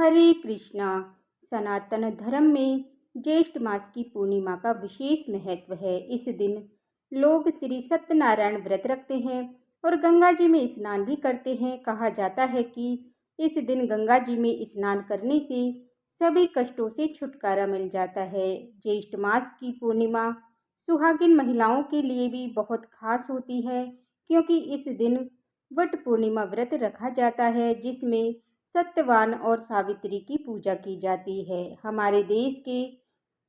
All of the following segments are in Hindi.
हरे कृष्णा। सनातन धर्म में ज्येष्ठ मास की पूर्णिमा का विशेष महत्व है। इस दिन लोग श्री सत्यनारायण व्रत रखते हैं और गंगा जी में स्नान भी करते हैं। कहा जाता है कि इस दिन गंगा जी में स्नान करने से सभी कष्टों से छुटकारा मिल जाता है। ज्येष्ठ मास की पूर्णिमा सुहागिन महिलाओं के लिए भी बहुत खास होती है, क्योंकि इस दिन वट पूर्णिमा व्रत रखा जाता है, जिसमें सत्यवान और सावित्री की पूजा की जाती है। हमारे देश के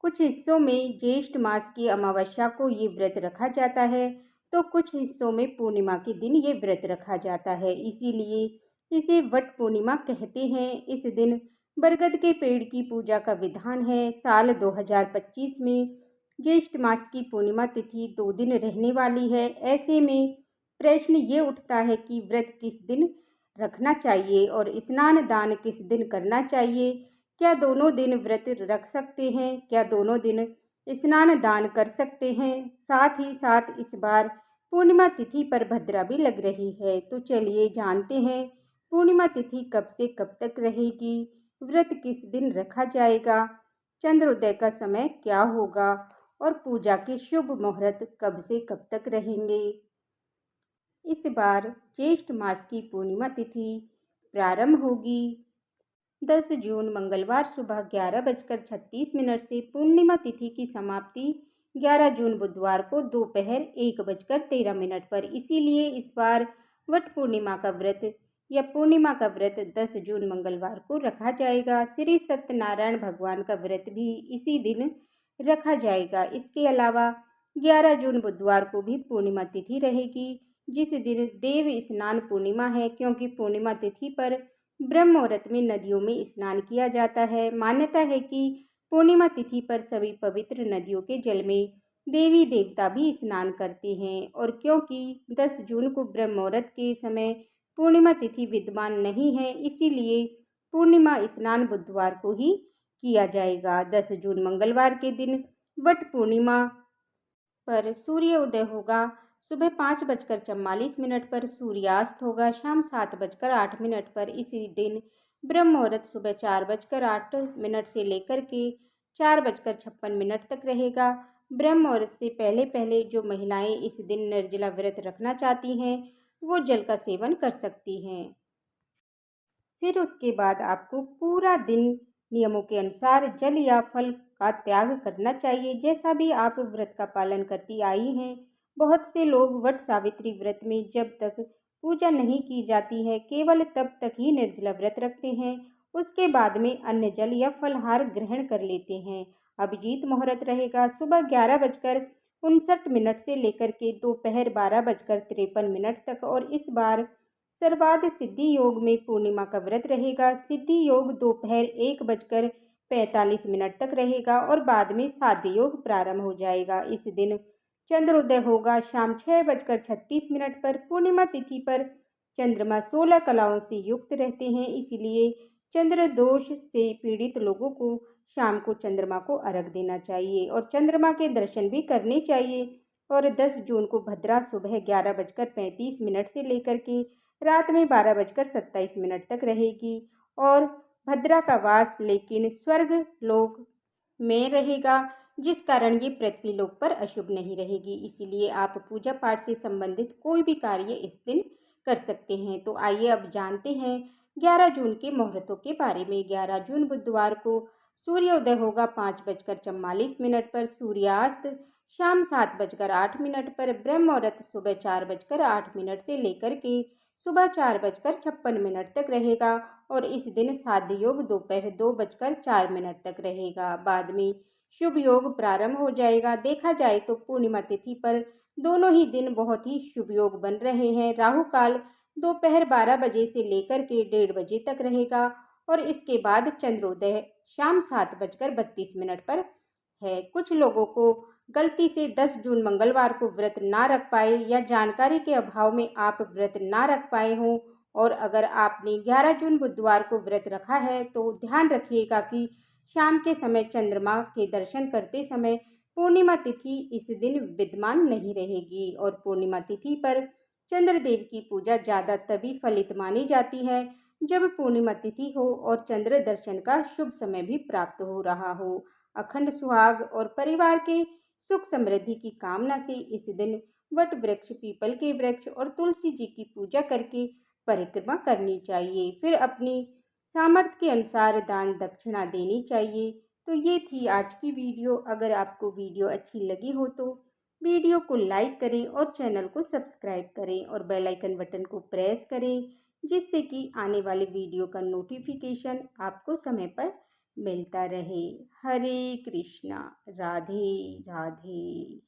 कुछ हिस्सों में ज्येष्ठ मास की अमावस्या को ये व्रत रखा जाता है, तो कुछ हिस्सों में पूर्णिमा के दिन ये व्रत रखा जाता है। इसीलिए इसे वट पूर्णिमा कहते हैं। इस दिन बरगद के पेड़ की पूजा का विधान है। साल 2025 में ज्येष्ठ मास की पूर्णिमा तिथि 2 दिन रहने वाली है। ऐसे में प्रश्न ये उठता है कि व्रत किस दिन रखना चाहिए और स्नान दान किस दिन करना चाहिए। क्या दोनों दिन व्रत रख सकते हैं? क्या दोनों दिन स्नान दान कर सकते हैं? साथ ही साथ इस बार पूर्णिमा तिथि पर भद्रा भी लग रही है, तो चलिए जानते हैं पूर्णिमा तिथि कब से कब तक रहेगी, व्रत किस दिन रखा जाएगा, चंद्रोदय का समय क्या होगा और पूजा के शुभ मुहूर्त कब से कब तक रहेंगे। इस बार ज्येष्ठ मास की पूर्णिमा तिथि प्रारंभ होगी 10 जून मंगलवार सुबह 11:36 से। पूर्णिमा तिथि की समाप्ति 11 जून बुधवार को दोपहर 1:13 पर। इसीलिए इस बार वट पूर्णिमा का व्रत या पूर्णिमा का व्रत 10 जून मंगलवार को रखा जाएगा। श्री सत्यनारायण भगवान का व्रत भी इसी दिन रखा जाएगा। इसके अलावा 11 जून बुधवार को भी पूर्णिमा तिथि रहेगी, जिस दिन देव स्नान पूर्णिमा है, क्योंकि पूर्णिमा तिथि पर ब्रह्म मुहूर्त में नदियों में स्नान किया जाता है। मान्यता है कि पूर्णिमा तिथि पर सभी पवित्र नदियों के जल में देवी देवता भी स्नान करते हैं, और क्योंकि 10 जून को ब्रह्म मुहूर्त के समय पूर्णिमा तिथि विद्यमान नहीं है, इसीलिए पूर्णिमा स्नान बुधवार को ही किया जाएगा। 10 जून मंगलवार के दिन वट पूर्णिमा पर सूर्योदय होगा सुबह 5:44 पर। सूर्यास्त होगा शाम 7:08 पर। इसी दिन ब्रह्म मुहूर्त सुबह 4:08 से लेकर के 4:56 तक रहेगा। ब्रह्म मुहूर्त से पहले पहले जो महिलाएं इस दिन निर्जला व्रत रखना चाहती हैं, वो जल का सेवन कर सकती हैं। फिर उसके बाद आपको पूरा दिन नियमों के अनुसार जल या फल का त्याग करना चाहिए, जैसा भी आप व्रत का पालन करती आई हैं। बहुत से लोग वट सावित्री व्रत में जब तक पूजा नहीं की जाती है, केवल तब तक ही निर्जला व्रत रखते हैं। उसके बाद में अन्न जल या फलहार ग्रहण कर लेते हैं। अभिजीत मुहूर्त रहेगा सुबह 11:59 से लेकर के दोपहर 12:53 तक, और इस बार सर्वार्थ सिद्धि योग में पूर्णिमा का व्रत रहेगा। सिद्धि योग दोपहर 1:45 तक रहेगा और बाद में साध्य योग प्रारंभ हो जाएगा। इस दिन चंद्रोदय होगा शाम 6:36 पर। पूर्णिमा तिथि पर चंद्रमा 16 कलाओं से युक्त रहते हैं, इसलिए चंद्र दोष से पीड़ित लोगों को शाम को चंद्रमा को अर्घ देना चाहिए और चंद्रमा के दर्शन भी करने चाहिए। और 10 जून को भद्रा सुबह 11:35 से लेकर के रात में 12:27 तक रहेगी, और भद्रा का वास लेकिन स्वर्ग लोक में रहेगा, जिस कारण ये पृथ्वी लोक पर अशुभ नहीं रहेगी। इसीलिए आप पूजा पाठ से संबंधित कोई भी कार्य इस दिन कर सकते हैं। तो आइए अब जानते हैं 11 जून के मुहूर्तों के बारे में। 11 जून बुधवार को सूर्योदय होगा 5:44 पर। सूर्यास्त शाम 7:08 पर। ब्रह्म मुहूर्त सुबह 4:08 से लेकर के सुबह 4:56 तक रहेगा, और इस दिन साध्य योग दोपहर 2:04 तक रहेगा। बाद में शुभ योग प्रारंभ हो जाएगा। देखा जाए तो पूर्णिमा तिथि पर दोनों ही दिन बहुत ही शुभ योग बन रहे हैं। राहु काल दोपहर 12 बजे से लेकर के 1:30 बजे तक रहेगा, और इसके बाद चंद्रोदय शाम 7:32 पर है। कुछ लोगों को गलती से 10 जून मंगलवार को व्रत ना रख पाए, या जानकारी के अभाव में आप व्रत ना रख पाए हों, और अगर आपने 11 जून बुधवार को व्रत रखा है, तो ध्यान रखिएगा कि शाम के समय चंद्रमा के दर्शन करते समय पूर्णिमा तिथि इस दिन विद्यमान नहीं रहेगी। और पूर्णिमा तिथि पर चंद्रदेव की पूजा ज़्यादा तभी फलित मानी जाती है जब पूर्णिमा तिथि हो और चंद्र दर्शन का शुभ समय भी प्राप्त हो रहा हो। अखंड सुहाग और परिवार के सुख समृद्धि की कामना से इस दिन वट वृक्ष, पीपल के वृक्ष और तुलसी जी की पूजा करके परिक्रमा करनी चाहिए। फिर अपनी सामर्थ्य के अनुसार दान दक्षिणा देनी चाहिए। तो ये थी आज की वीडियो। अगर आपको वीडियो अच्छी लगी हो तो वीडियो को लाइक करें और चैनल को सब्सक्राइब करें और बेल आइकन बटन को प्रेस करें, जिससे कि आने वाले वीडियो का नोटिफिकेशन आपको समय पर मिलता रहे। हरे कृष्णा। राधे राधे।